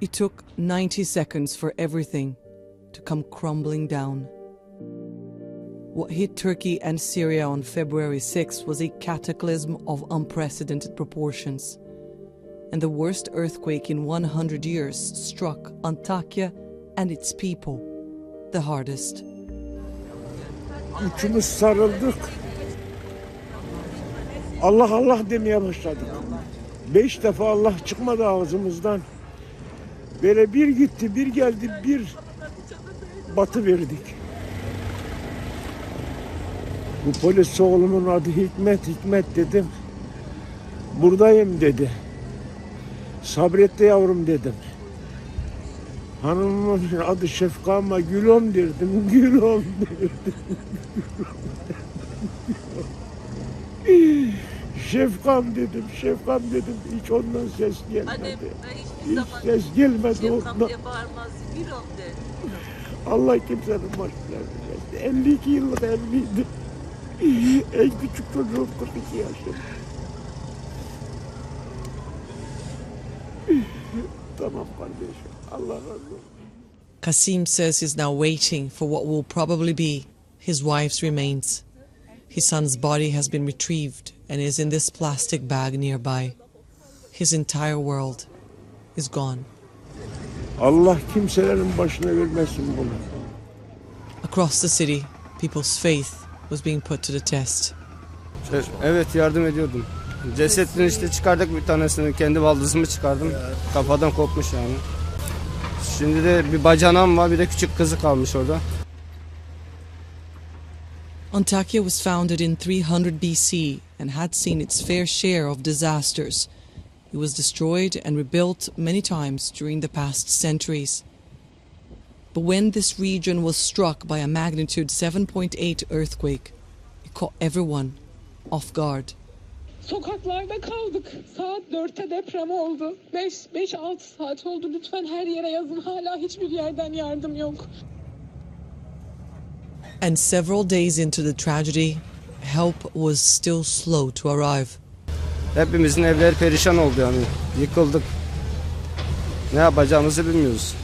It took 90 seconds for everything to come crumbling down. What hit Turkey and Syria on February 6 was a cataclysm of unprecedented proportions. And the worst earthquake in 100 years struck Antakya and its people the hardest. Üçümüz sarıldık. Allah Allah demeye başladık. 5 defa Allah çıkmadı ağzımızdan. Böyle bir gitti, bir geldi, bir batı verdik. Bu polis oğlumun adı Hikmet dedim. Buradayım dedi. Sabret de yavrum dedim. Hanımın adı Şefka ama Gülom derdim. Gülom derdim. Şefkam dedim. Hiç ondan ses gelmedi. Annem hiç ses gelmedi Şefkam ondan. diye bağırmaz. Gülom de. Allah kimsenin başına vermesin. 52 yıllık evliydim. En küçük çocuğum 42 yaşında. Tamam kardeşim. Allah razı olsun. Kasim says he's now waiting for what will probably be his wife's remains. His son's body has been retrieved and is in this plastic bag nearby. His entire world is gone. Allah kimselerin başına vermesin bunu. Across the city, people's faith was being put to the test. Evet, yardım ediyordum. Cesetini işte çıkardık, bir tanesini kendi baldızımı çıkardım. Kafadan kopmuş yani. Şimdi de bir bacanağım var, bir de küçük kızı kalmış orada. Antakya was founded in 300 BC and had seen its fair share of disasters. It was destroyed and rebuilt many times during the past centuries. But when this region was struck by a magnitude 7.8 earthquake, it caught everyone off guard. Sokaklarda kaldık. Saat 4'te deprem oldu. 5-6 saat oldu. Lütfen her yere yazın. Hala hiçbir yerden yardım yok. And several days into the tragedy, help was still slow to arrive. Hepimizin evleri perişan oldu yani. Yıkıldık. Ne yapacağımızı bilmiyoruz.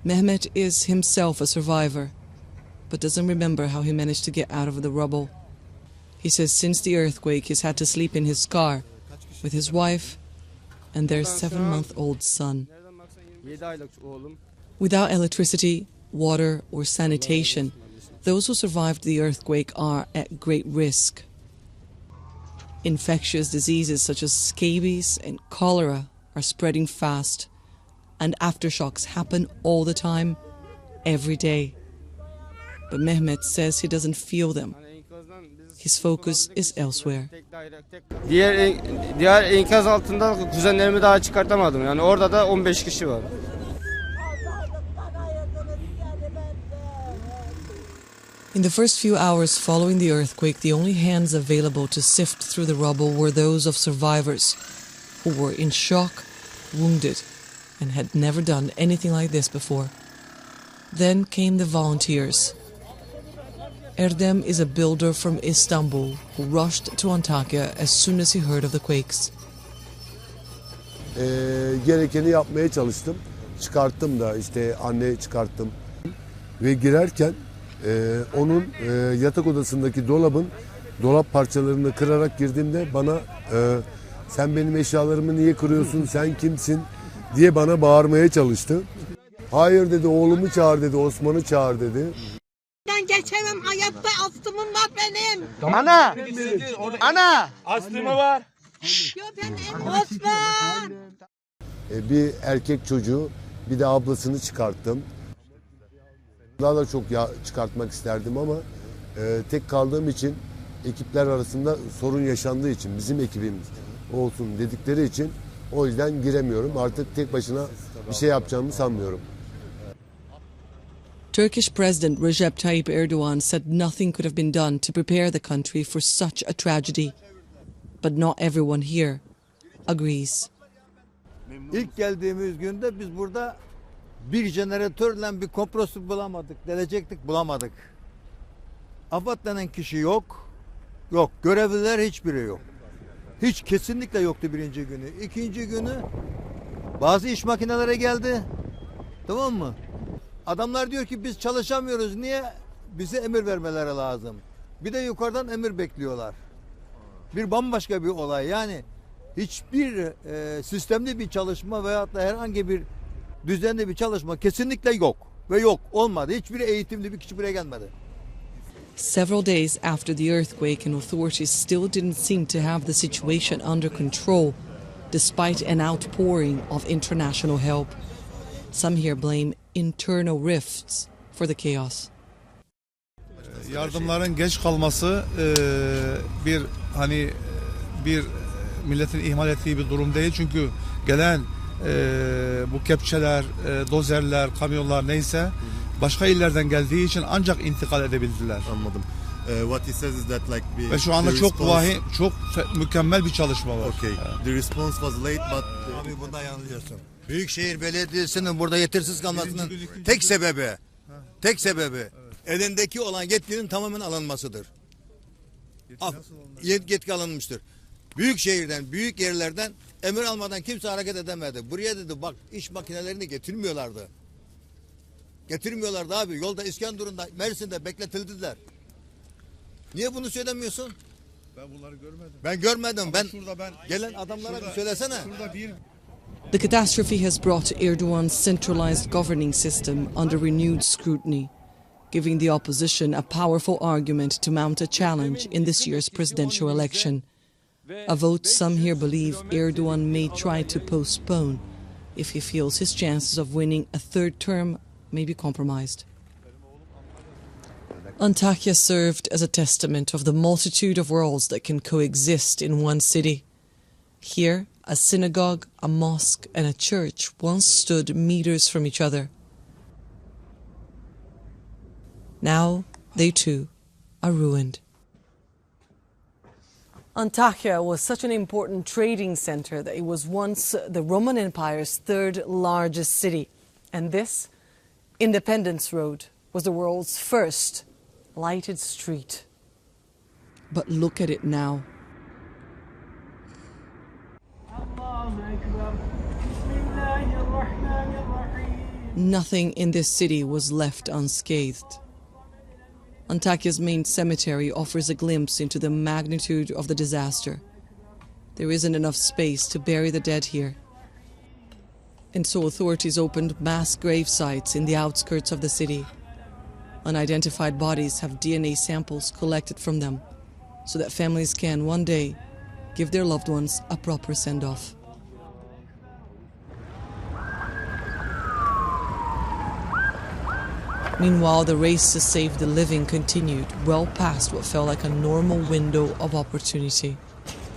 Mehmet is himself a survivor, but doesn't remember how he managed to get out of the rubble. He says since the earthquake, he's had to sleep in his car with his wife and their 7-month-old son. Without electricity, water, or sanitation, those who survived the earthquake are at great risk. Infectious diseases such as scabies and cholera are spreading fast, and aftershocks happen all the time, every day. But Mehmet says he doesn't feel them. His focus is elsewhere. Diğer enkaz altında kuzenlerimi daha çıkartamadım. Yani orada da 15 kişi var. In the first few hours following the earthquake, the only hands available to sift through the rubble were those of survivors who were in shock, wounded, and had never done anything like this before. Then came the volunteers. Erdem is a builder from Istanbul who rushed to Antakya as soon as he heard of the quakes. Gerekeni yapmaya çalıştım. Çıkarttım da işte anneyi çıkarttım. Ve girerken onun yatak odasındaki dolap parçalarını kırarak girdiğimde bana sen benim eşyalarımı niye kırıyorsun, sen kimsin diye bana bağırmaya çalıştı. Hayır dedi, oğlumu çağır dedi, Osman'ı çağır dedi. Ben geçemem, hayatta astımım var benim. Ana! Ana! Astımı var. Yo benim Osman. Bir erkek çocuğu, bir de ablasını çıkarttım. Daha da çok çıkartmak isterdim ama tek kaldığım için ekipler arasında sorun yaşandığı için bizim ekibimiz olsun dedikleri için o yüzden giremiyorum. Artık tek başına bir şey yapacağımı sanmıyorum. Turkish President Recep Tayyip Erdogan said nothing could have been done to prepare the country for such a tragedy. But not everyone here agrees. İlk geldiğimiz günde biz burada Bir jeneratörle bir kompresör bulamadık. Delecektik, bulamadık. AFAD denen kişi yok. Yok. Görevliler hiçbiri yok. Hiç kesinlikle yoktu birinci günü. İkinci günü bazı iş makineleri geldi. Tamam mı? Adamlar diyor ki biz çalışamıyoruz. Niye? Bize emir vermeleri lazım. Bir de yukarıdan emir bekliyorlar. Bir bambaşka bir olay. Yani hiçbir sistemli bir çalışma veyahut da herhangi bir düzenli bir çalışma kesinlikle yok. Ve yok. Olmadı. Hiçbir eğitimli bir kişi buraya gelmedi. Several days after the earthquake, and authorities still didn't seem to have the situation under control, despite an outpouring of international help. Some here blame internal rifts for the chaos. Yardımların geç kalması bir milletin ihmal ettiği bir durum değil. Çünkü gelen bu kepçeler, dozerler, kamyonlar neyse başka illerden geldiği için ancak intikal edebildiler. Anladım. What he says is that like ve şu anda çok mükemmel bir çalışma var. Okay. The response was late but Abi bunda yanılıyorsun. Büyükşehir Belediyesi'nin burada yetersiz kalmasının tek sebebi elindeki olan yetkinin tamamen alınmasıdır. Yetki alınmıştır. Büyükşehirden, büyük yerlerden emir almadan kimse hareket edemedi. Buraya dedi bak iş makinelerini getirmiyorlardı. Getirmiyorlardı abi. Yolda İskenderun'da, Mersin'de bekletildiler. Niye bunu söylemiyorsun? Ben bunları görmedim. Ben görmedim. Ben gelen adamlara bir söylesene. The catastrophe has brought Erdogan's centralized governing system under renewed scrutiny, giving the opposition a powerful argument to mount a challenge in this year's presidential election. A vote some here believe Erdogan may try to postpone if he feels his chances of winning a third term may be compromised. Antakya served as a testament of the multitude of worlds that can coexist in one city. Here, a synagogue, a mosque, and a church once stood meters from each other. Now, they too are ruined. Antakya was such an important trading center that it was once the Roman Empire's third largest city. And this, Independence Road, was the world's first lighted street. But look at it now. Nothing in this city was left unscathed. Antakya's main cemetery offers a glimpse into the magnitude of the disaster. There isn't enough space to bury the dead here. And so authorities opened mass grave sites in the outskirts of the city. Unidentified bodies have DNA samples collected from them so that families can one day give their loved ones a proper send-off. Meanwhile, the race to save the living continued well past what felt like a normal window of opportunity.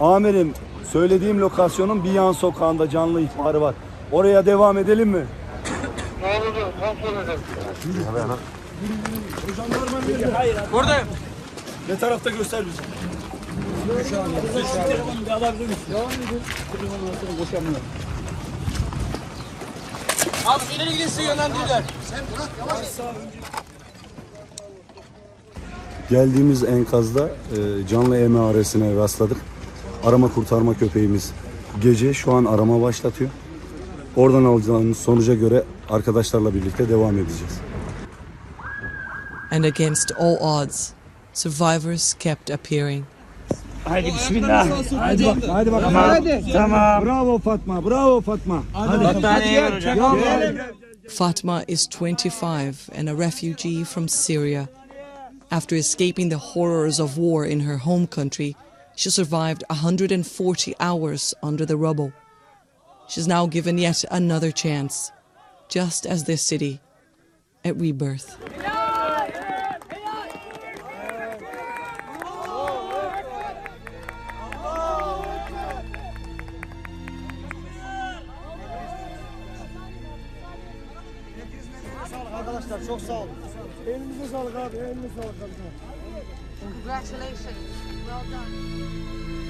Amirim, söylediğim lokasyonun bir yan sokağında canlı ihbarı var. Oraya devam edelim mi? Buradayım. Ne tarafta göster bize. Abi ileri gidin sizi yönlendirirler. Geldiğimiz enkazda canlı emaresine rastladık. Arama kurtarma köpeğimiz gece şu an arama başlatıyor. Oradan alacağımız sonuca göre arkadaşlarla birlikte devam edeceğiz. And against all odds, survivors kept appearing. Haydi bismillah. Haydi bak, haydi bak. Tamam. Bravo Fatma, bravo Fatma. Fatma is 25 and a refugee from Syria. After escaping the horrors of war in her home country, she survived 140 hours under the rubble. She's now given yet another chance, just as this city, at rebirth. Arkadaşlar çok sağ olun. Elinize sağlık abi, elinize sağlık. Congratulations. Well done.